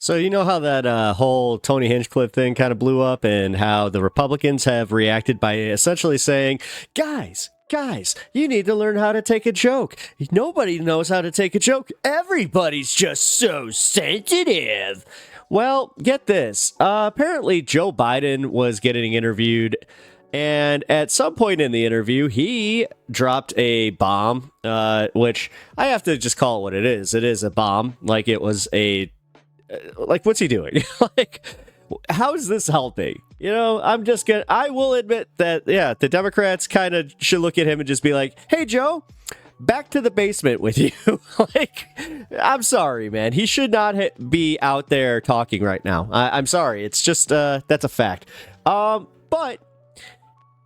So you know how that whole Tony Hinchcliffe thing kind of blew up and how the Republicans have reacted by essentially saying, guys, you need to learn how to take a joke. Nobody knows how to take a joke. Everybody's just so sensitive. Well, get this. Apparently Joe Biden was getting interviewed, and at some point in the interview, he dropped a bomb, which I have to just call it what it is. It is a bomb. Like it was like, what's he doing? Like, how is this helping? You know, I will admit that, yeah, the Democrats kind of should look at him and just be like, hey, Joe, back to the basement with you. Like, I'm sorry, man. He should not be out there talking right now. I'm sorry. It's just, that's a fact. But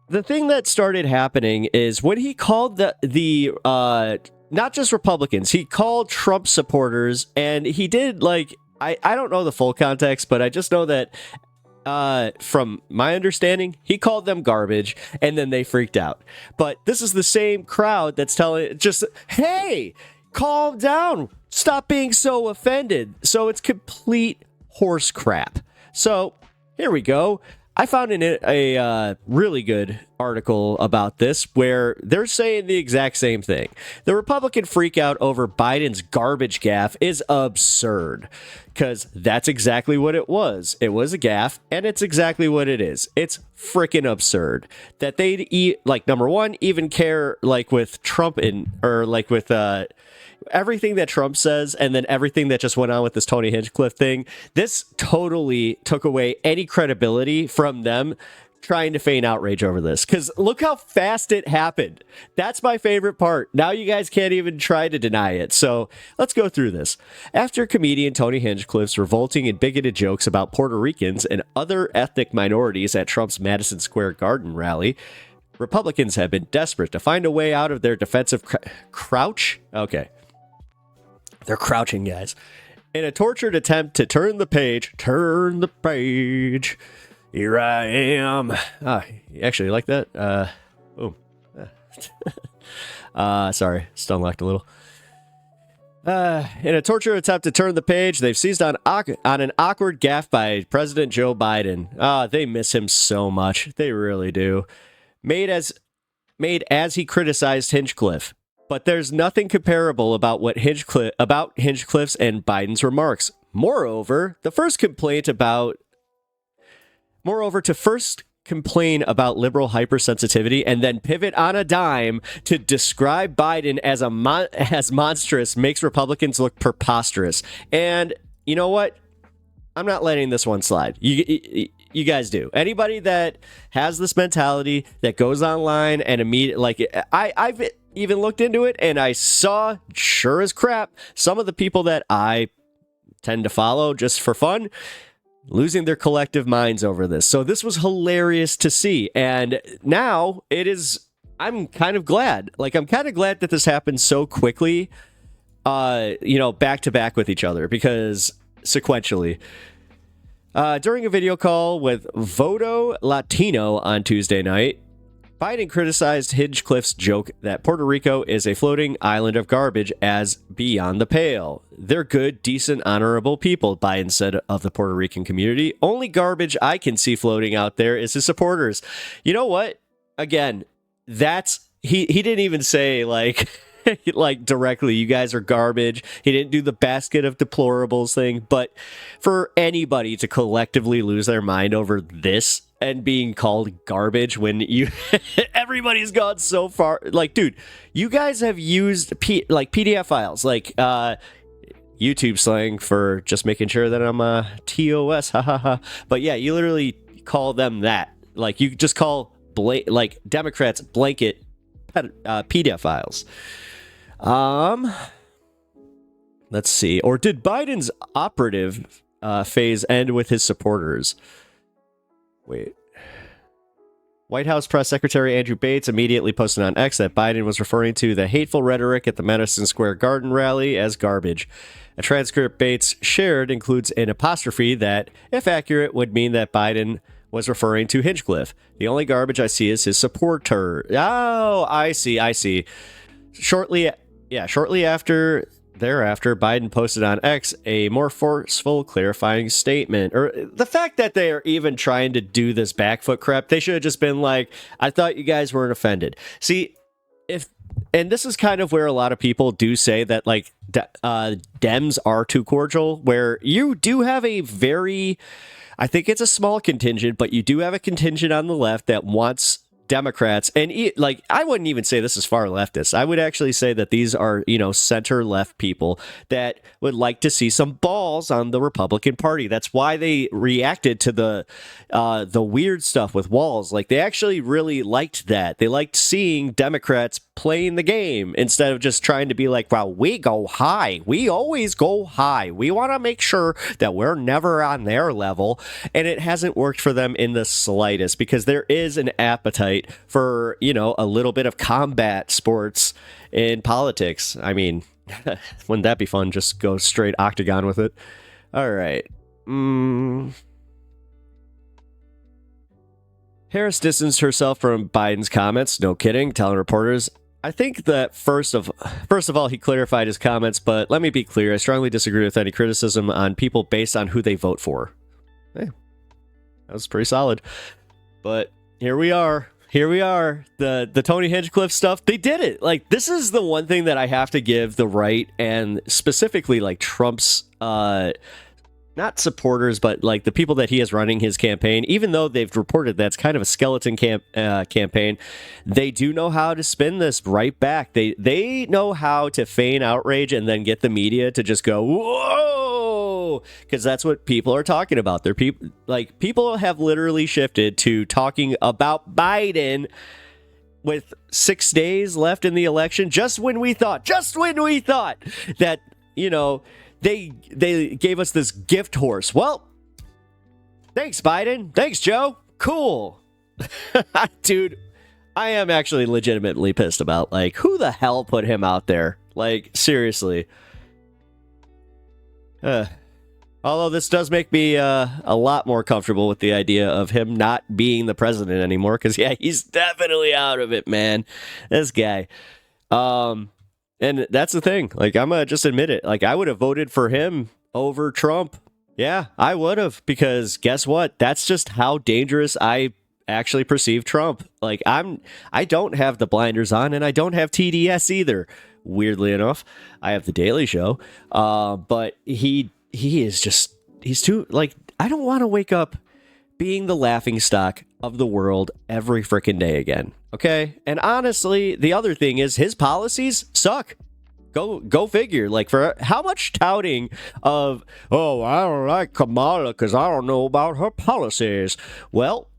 the thing that started happening is when he called the not just Republicans, he called Trump supporters, and he did, like, I don't know the full context, but I just know that from my understanding, he called them garbage, and then they freaked out. But this is the same crowd that's telling just, hey, calm down, stop being so offended. So it's complete horse crap. So here we go. I found a really good article about this where they're saying the exact same thing. The Republican freakout over Biden's garbage gaffe is absurd, because that's exactly what it was. It was a gaffe, and it's exactly what it is. It's freaking absurd that they'd number one, even care like with Trump or like with everything that Trump says, and then everything that just went on with this Tony Hinchcliffe thing. This totally took away any credibility from them trying to feign outrage over this, because look how fast it happened. That's my favorite part. Now you guys can't even try to deny it. So let's go through this. After comedian Tony Hinchcliffe's revolting and bigoted jokes about Puerto Ricans and other ethnic minorities at Trump's Madison Square Garden rally, Republicans have been desperate to find a way out of their defensive crouch. Okay. They're crouching, guys. In a tortured attempt to turn the page. Here I am. You actually like that? Boom. Sorry, still unlocked a little. In a tortured attempt to turn the page, they've seized on an awkward gaffe by President Joe Biden. They miss him so much. They really do. Made as he criticized Hinchcliffe. But there's nothing comparable about Hinchcliffe's and Biden's remarks. Moreover, to first complain about liberal hypersensitivity and then pivot on a dime to describe Biden as monstrous makes Republicans look preposterous. And you know what? I'm not letting this one slide. You guys do. Anybody that has this mentality that goes online and I've even looked into it, and I saw, sure as crap, some of the people that I tend to follow just for fun losing their collective minds over this. So this was hilarious to see. And now I'm kind of glad. I'm kind of glad that this happened so quickly, back to back with each other, because sequentially. During a video call with Voto Latino on Tuesday night, Biden criticized Hinchcliffe's joke that Puerto Rico is a floating island of garbage as beyond the pale. They're good, decent, honorable people, Biden said of the Puerto Rican community. Only garbage I can see floating out there is his supporters. You know what? Again, he didn't even say like directly, you guys are garbage. He didn't do the basket of deplorables thing, but for anybody to collectively lose their mind over this and being called garbage when everybody's gone so far. Like, dude, you guys have used PDF files, YouTube slang for just making sure that I'm TOS, But yeah, you literally call them that. Like, you just call Democrats blanket PDF files. Let's see. Or did Biden's operative phase end with his supporters? Wait. White House Press Secretary Andrew Bates immediately posted on X that Biden was referring to the hateful rhetoric at the Madison Square Garden rally as garbage. A transcript Bates shared includes an apostrophe that, if accurate, would mean that Biden was referring to Hinchcliffe. The only garbage I see is his supporter. Oh, I see. Shortly after thereafter, Biden posted on X a more forceful, clarifying statement. Or the fact that they are even trying to do this back foot crap, they should have just been like, I thought you guys weren't offended. See, and this is kind of where a lot of people do say that, like, Dems are too cordial, where you do have a very, I think it's a small contingent, but you do have a contingent on the left that wants Democrats, and like, I wouldn't even say this is far leftist. I would actually say that these are, center left people that would like to see some balls on the Republican Party. That's why they reacted to the weird stuff with Walz. Like, they actually really liked that. They liked seeing Democrats playing the game instead of just trying to be like, wow, we go high. We always go high. We want to make sure that we're never on their level. And it hasn't worked for them in the slightest, because there is an appetite for, a little bit of combat sports in politics. I mean, wouldn't that be fun? Just go straight octagon with it. All right. Harris distanced herself from Biden's comments. No kidding. Telling reporters, I think that first of all, he clarified his comments, but let me be clear. I strongly disagree with any criticism on people based on who they vote for. Hey, that was pretty solid. But here we are. The Tony Hinchcliffe stuff, they did it. Like, this is the one thing that I have to give the right, and specifically like Trump's not supporters, but like the people that he is running his campaign, even though they've reported that's kind of a skeleton campaign, they do know how to spin this right back. They know how to feign outrage and then get the media to just go, whoa, because that's what people are talking about. People have literally shifted to talking about Biden with 6 days left in the election, just when we thought that, they gave us this gift horse. Well, thanks, Biden. Thanks, Joe. Cool. Dude, I am actually legitimately pissed about, like, who the hell put him out there? Like, seriously. Although this does make me a lot more comfortable with the idea of him not being the president anymore, because, yeah, he's definitely out of it, man. This guy. And that's the thing. Like, I'm going to just admit it. Like, I would have voted for him over Trump. Yeah, I would have. Because guess what? That's just how dangerous I actually perceive Trump. Like, I don't have the blinders on, and I don't have TDS either. Weirdly enough, I have the Daily Show. But he is just, he's too, like, I don't want to wake up being the laughingstock of the world every freaking day again. Okay. And honestly, the other thing is his policies suck. Go figure. Like, for how much touting of, oh, I don't like Kamala because I don't know about her policies. Well,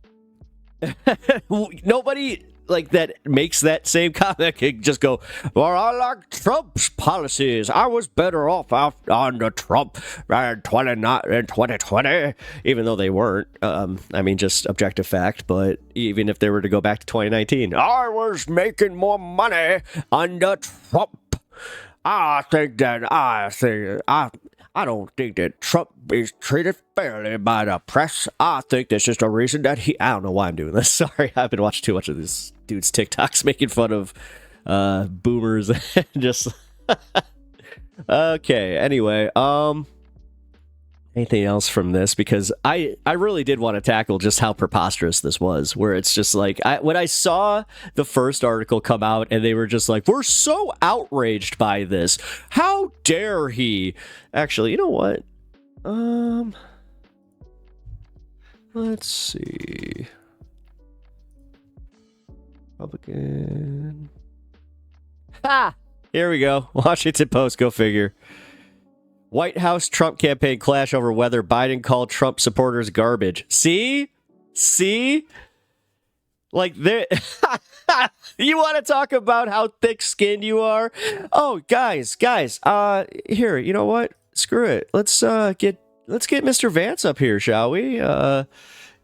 nobody like that makes that same comment can just go, well, I like Trump's policies. I was better off under Trump in 2020, even though they weren't. I mean, just objective fact. But even if they were to go back to 2019, I was making more money under Trump. I don't think that Trump is treated fairly by the press. I think that's just a reason that I don't know why I'm doing this. Sorry, I've been watching too much of this dude's TikToks making fun of boomers and just okay. Anyway, anything else from this? Because I really did want to tackle just how preposterous this was, where it's just like, when I saw the first article come out and they were just like, we're so outraged by this. How dare he? Actually, you know what? Let's see. Republican. Ha! Here we go. Washington Post, go figure. White House Trump campaign clash over whether Biden called Trump supporters garbage. See? Like, you want to talk about how thick-skinned you are? Oh, guys, here, you know what? Screw it. Let's get Mr. Vance up here, shall we?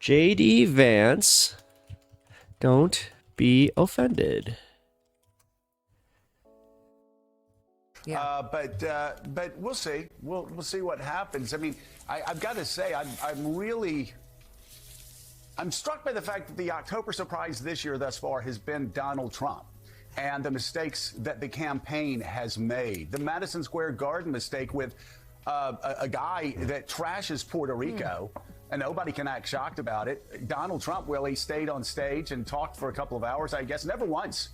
JD Vance, don't be offended. Yeah. But we'll see. We'll see what happens. I mean, I've got to say, I'm struck by the fact that the October surprise this year thus far has been Donald Trump. and the mistakes that the campaign has made. The Madison Square Garden mistake with a guy that trashes Puerto Rico, and nobody can act shocked about it. Donald Trump, he stayed on stage and talked for a couple of hours, I guess, never once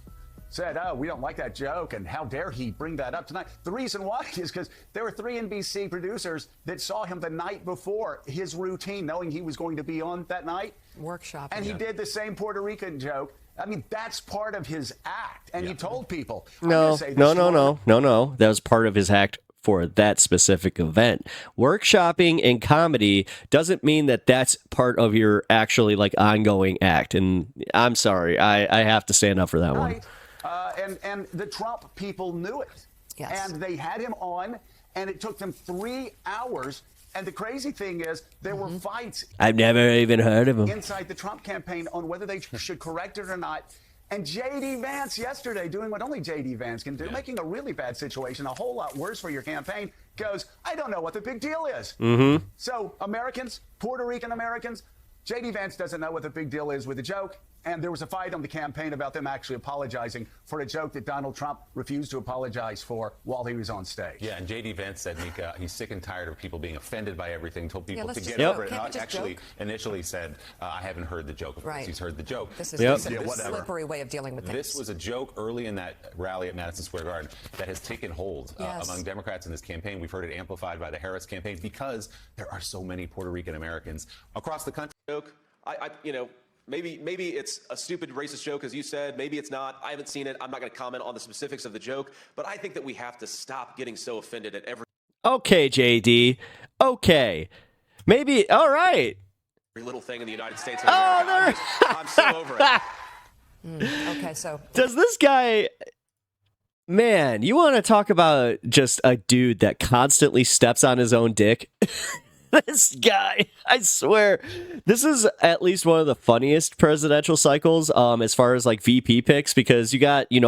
said, oh, we don't like that joke, and how dare he bring that up tonight. The reason why is because there were 3 NBC producers that saw him the night before his routine, knowing he was going to be on that night. Workshop. And he did the same Puerto Rican joke. I mean, that's part of his act. And he told people. No. That was part of his act for that specific event. Workshopping in comedy doesn't mean that that's part of your actually like ongoing act. And I'm sorry, I have to stand up for that one. And the Trump people knew it. Yes. And they had him on, and it took them 3 hours. And the crazy thing is, there were fights. I've never even heard of him. Inside the Trump campaign on whether they should correct it or not. And J.D. Vance yesterday, doing what only J.D. Vance can do, making a really bad situation a whole lot worse for your campaign, goes, I don't know what the big deal is. So Americans, Puerto Rican Americans, J.D. Vance doesn't know what the big deal is with a joke. And there was a fight on the campaign about them actually apologizing for a joke that Donald Trump refused to apologize for while he was on stage. Yeah, and J.D. Vance said, Mika, he's sick and tired of people being offended by everything, told people to get over it. Can't Actually, initially said, I haven't heard the joke. Of course, he's heard the joke. This is a slippery way of dealing with things. This was a joke early in that rally at Madison Square Garden that has taken hold among Democrats in this campaign. We've heard it amplified by the Harris campaign because there are so many Puerto Rican Americans across the country. Joke. Maybe it's a stupid racist joke, as you said. Maybe it's not. I haven't seen it. I'm not going to comment on the specifics of the joke. But I think that we have to stop getting so offended at every... Okay, JD. Okay. Maybe. All right. Every little thing in the United States of America. I'm so over it. Okay, so... Does this guy... Man, you want to talk about just a dude that constantly steps on his own dick? This guy, I swear, this is at least one of the funniest presidential cycles as far as like VP picks, because you got, I'm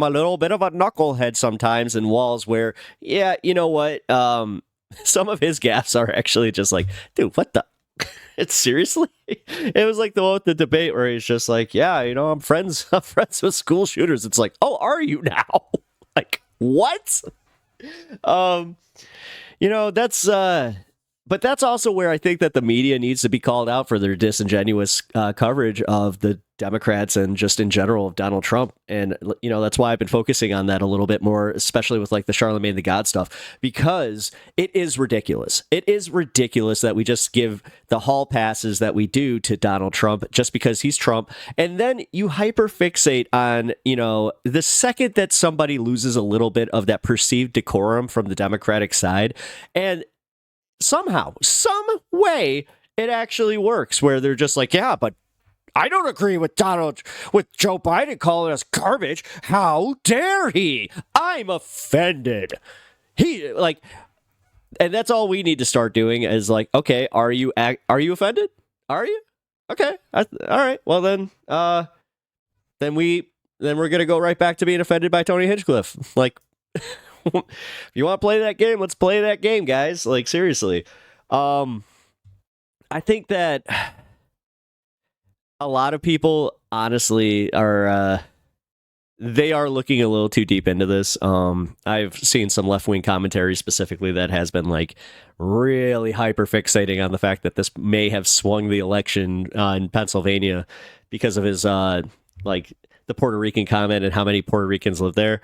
a little bit of a knucklehead sometimes in walls where, yeah, you know what? Some of his gaffes are actually just like, dude, what the? It's seriously? It was like the one with the debate where he's just like, yeah, I'm friends with school shooters. It's like, oh, are you now? Like, what? That's but that's also where I think that the media needs to be called out for their disingenuous coverage of the Democrats and just in general of Donald Trump. And, that's why I've been focusing on that a little bit more, especially with like the Charlemagne the God stuff, because it is ridiculous. It is ridiculous that we just give the hall passes that we do to Donald Trump just because he's Trump. And then you hyperfixate on, the second that somebody loses a little bit of that perceived decorum from the Democratic side, and somehow, some way, it actually works where they're just like, yeah, but I don't agree with Joe Biden calling us garbage. How dare he? I'm offended. And that's all we need to start doing is like, okay, are you offended? Are you? Okay. All right. Well, then we're going to go right back to being offended by Tony Hinchcliffe. Like, if you want to play that game, let's play that game, guys. Like, seriously. I think that a lot of people, honestly, are looking a little too deep into this. I've seen some left-wing commentary specifically that has been like really hyper-fixating on the fact that this may have swung the election in Pennsylvania because of his the Puerto Rican comment and how many Puerto Ricans live there.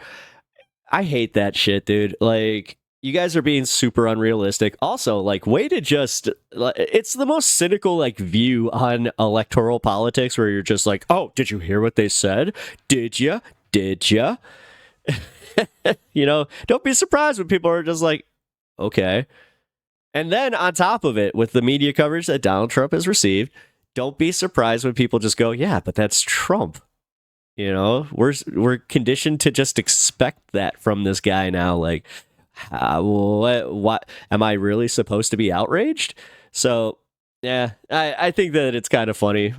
I hate that shit, dude. Like, you guys are being super unrealistic. Also, like, way to just... It's the most cynical, like, view on electoral politics where you're just like, oh, did you hear what they said? Did ya? Did ya? Don't be surprised when people are just like, okay. And then on top of it, with the media coverage that Donald Trump has received, don't be surprised when people just go, yeah, but that's Trump. We're conditioned to just expect that from this guy now. Like, what am I really supposed to be outraged? So, yeah, I think that it's kind of funny.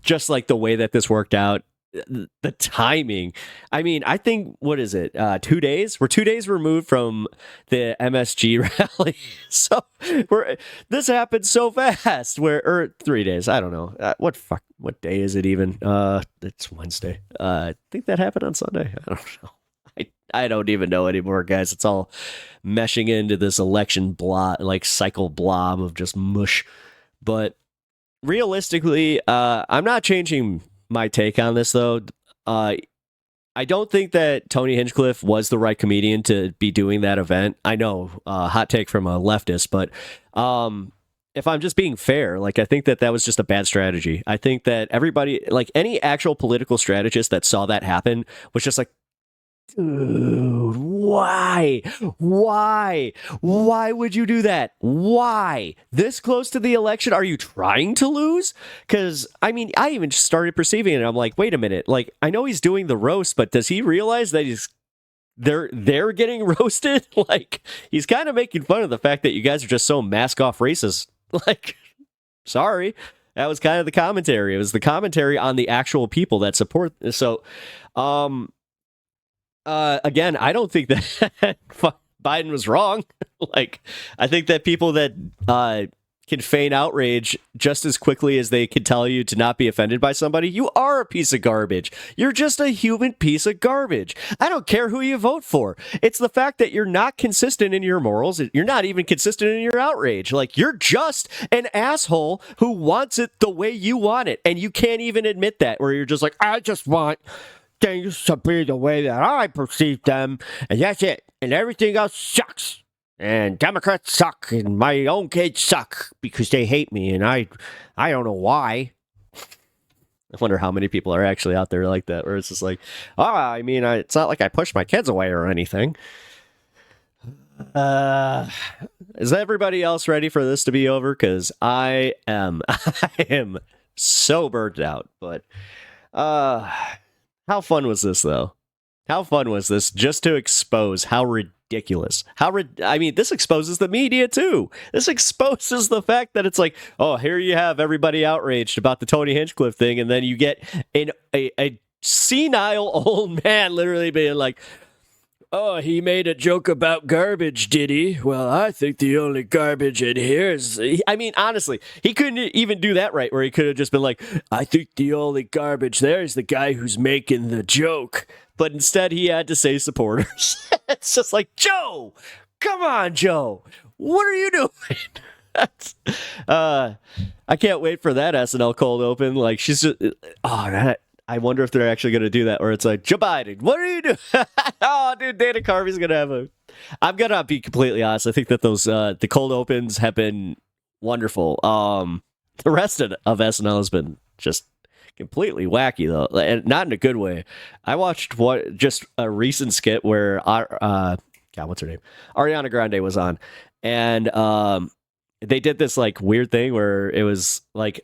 Just like the way that this worked out the timing. I mean, I think, what is it? 2 days? We're 2 days removed from the MSG rally. So this happened so fast, or 3 days. I don't know. What day is it even? It's Wednesday. I think that happened on Sunday. I don't know. I don't even know anymore, guys. It's all meshing into this election cycle blob of just mush. But realistically, I'm not changing my take on this, though. I don't think that Tony Hinchcliffe was the right comedian to be doing that event. I know, hot take from a leftist, but if I'm just being fair, like, I think that was just a bad strategy. I think that everybody, like any actual political strategist that saw that happen, was just like, dude, why would you do that? Why this close to the election? Are you trying to lose? Because I mean, I even started perceiving it. I'm like, wait a minute, like, I know he's doing the roast, but does he realize that they're getting roasted? Like, he's kind of making fun of the fact that you guys are just so mask off racist. Like, sorry, that was kind of the commentary. It was the commentary on the actual people that support. So again, I don't think that Biden was wrong. Like, I think that people that can feign outrage just as quickly as they can tell you to not be offended by somebody, you are a piece of garbage. You're just a human piece of garbage. I don't care who you vote for. It's the fact that you're not consistent in your morals. You're not even consistent in your outrage. Like, you're just an asshole who wants it the way you want it. And you can't even admit that, where you're just like, I just want things to be the way that I perceive them, and that's it. And everything else sucks. And Democrats suck, and my own kids suck because they hate me, and I don't know why. I wonder how many people are actually out there like that, where it's just like, I mean, it's not like I pushed my kids away or anything. Is everybody else ready for this to be over? Because I am so burnt out. But how fun was this, though? How fun was this just to expose how ridiculous, I mean, this exposes the media, too. This exposes the fact that it's like, oh, here you have everybody outraged about the Tony Hinchcliffe thing, and then you get a senile old man literally being like, oh, he made a joke about garbage, did he? Well, I think the only garbage in here is... I mean, honestly, he couldn't even do that right, where he could have just been like, I think the only garbage there is the guy who's making the joke. But instead, he had to say supporters. It's just like, Joe! Come on, Joe! What are you doing? I can't wait for that SNL cold open. Like, she's just... I wonder if they're actually going to do that, where it's like, Joe Biden, what are you doing? Oh, dude, Dana Carvey's going to have I'm going to be completely honest. I think that those, the cold opens have been wonderful. The rest of SNL has been just completely wacky, though, and not in a good way. I watched just a recent skit where, what's her name? Ariana Grande was on, and they did this, like, weird thing where it was, like,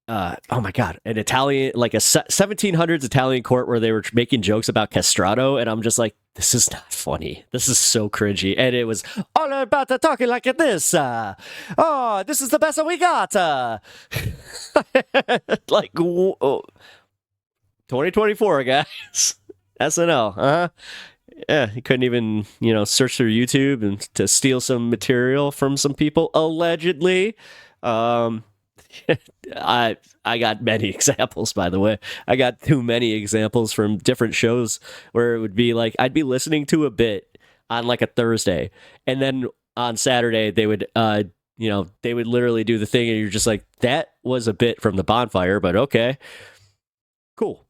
oh my god, an Italian, like a 1700s Italian court where they were making jokes about castrato, and I'm just like, this is not funny. This is so cringy. And it was all about the talking like this. This is the best that we got. Like, 2024, guys. SNL, yeah, he couldn't even, search through YouTube and to steal some material from some people, allegedly. I got many examples, by the way. I got too many examples from different shows where it would be like, I'd be listening to a bit on like a Thursday, and then on Saturday they would they would literally do the thing, and you're just like, that was a bit from the bonfire, but okay, cool.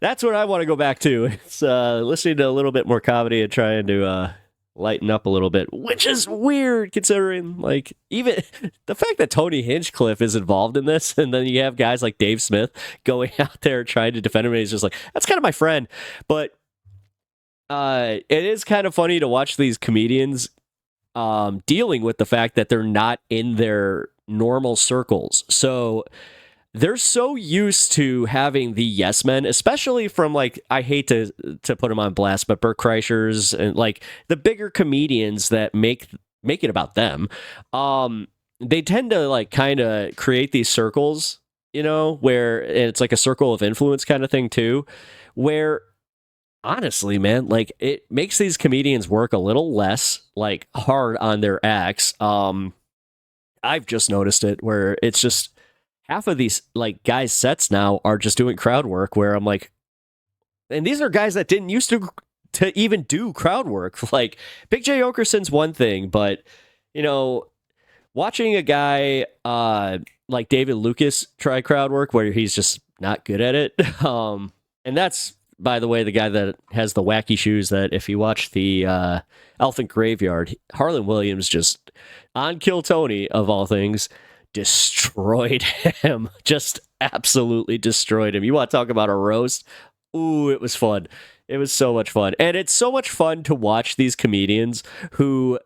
That's what I want to go back to. It's listening to a little bit more comedy and trying to lighten up a little bit, which is weird considering, like, even the fact that Tony Hinchcliffe is involved in this, and then you have guys like Dave Smith going out there trying to defend him, and he's just like, that's kind of my friend. But it is kind of funny to watch these comedians dealing with the fact that they're not in their normal circles. So they're so used to having the yes men, especially from, like, I hate to put them on blast, but Bert Kreischer's and, like, the bigger comedians that make it about them. They tend to, like, kind of create these circles you know, where it's like a circle of influence kind of thing too, where honestly, man, like it makes these comedians work a little less like hard on their acts. I've just noticed it where it's just half of these like guys' sets now are just doing crowd work where I'm like, and these are guys that didn't used to even do crowd work. Like Big J Okerson's one thing, but you know, watching a guy like David Lucas try crowd work where he's just not good at it. And that's, by the way, the guy that has the wacky shoes that if you watch the Elephant Graveyard, Harlan Williams just on Kill Tony, of all things, destroyed him. Just absolutely destroyed him. You want to talk about a roast? Ooh, it was fun. It was so much fun. And it's so much fun to watch these comedians who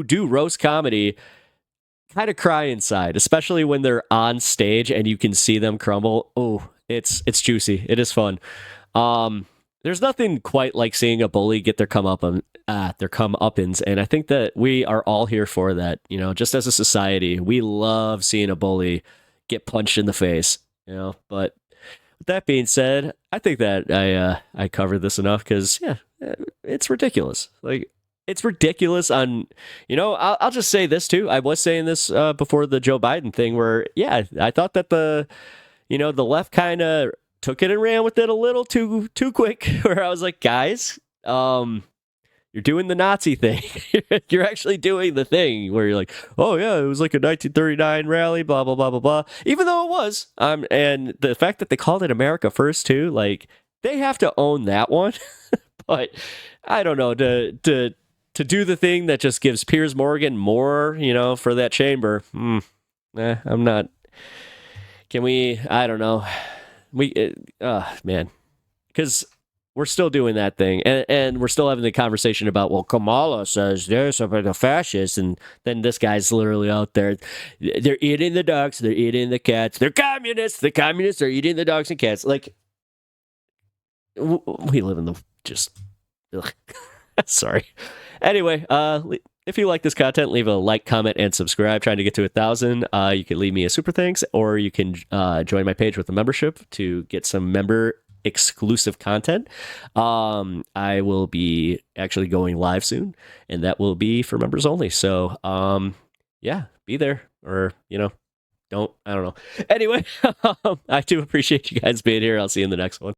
do roast comedy kind of cry inside, especially when they're on stage and you can see them crumble. Oh, it's juicy. It is fun. There's nothing quite like seeing a bully get their comeuppance, and I think that we are all here for that. You know, just as a society, we love seeing a bully get punched in the face. You know, but with that being said, I think that I covered this enough because yeah, it's ridiculous. Like it's ridiculous. On I'll just say this too. I was saying this before the Joe Biden thing, where yeah, I thought that the left kind of took it and ran with it a little too quick, where I was like, guys, you're doing the Nazi thing. You're actually doing the thing where you're like, oh yeah, it was like a 1939 rally, blah, blah, blah, blah, blah. Even though it was. And the fact that they called it America First too, like they have to own that one. But I don't know, to do the thing that just gives Piers Morgan more, for that chamber. I'm not. Can we, I don't know. Man, because we're still doing that thing, and we're still having the conversation about, well, Kamala says this about the fascists, and then this guy's literally out there, they're eating the dogs, they're eating the cats, they're communists, the communists are eating the dogs and cats. Like, we live in the ugh. Sorry. Anyway, if you like this content, leave a like, comment, and subscribe. Trying to get to 1,000. You can leave me a super thanks, or you can join my page with a membership to get some member exclusive content. I will be actually going live soon, and that will be for members only. So, yeah, be there, or don't. I don't know. Anyway, I do appreciate you guys being here. I'll see you in the next one.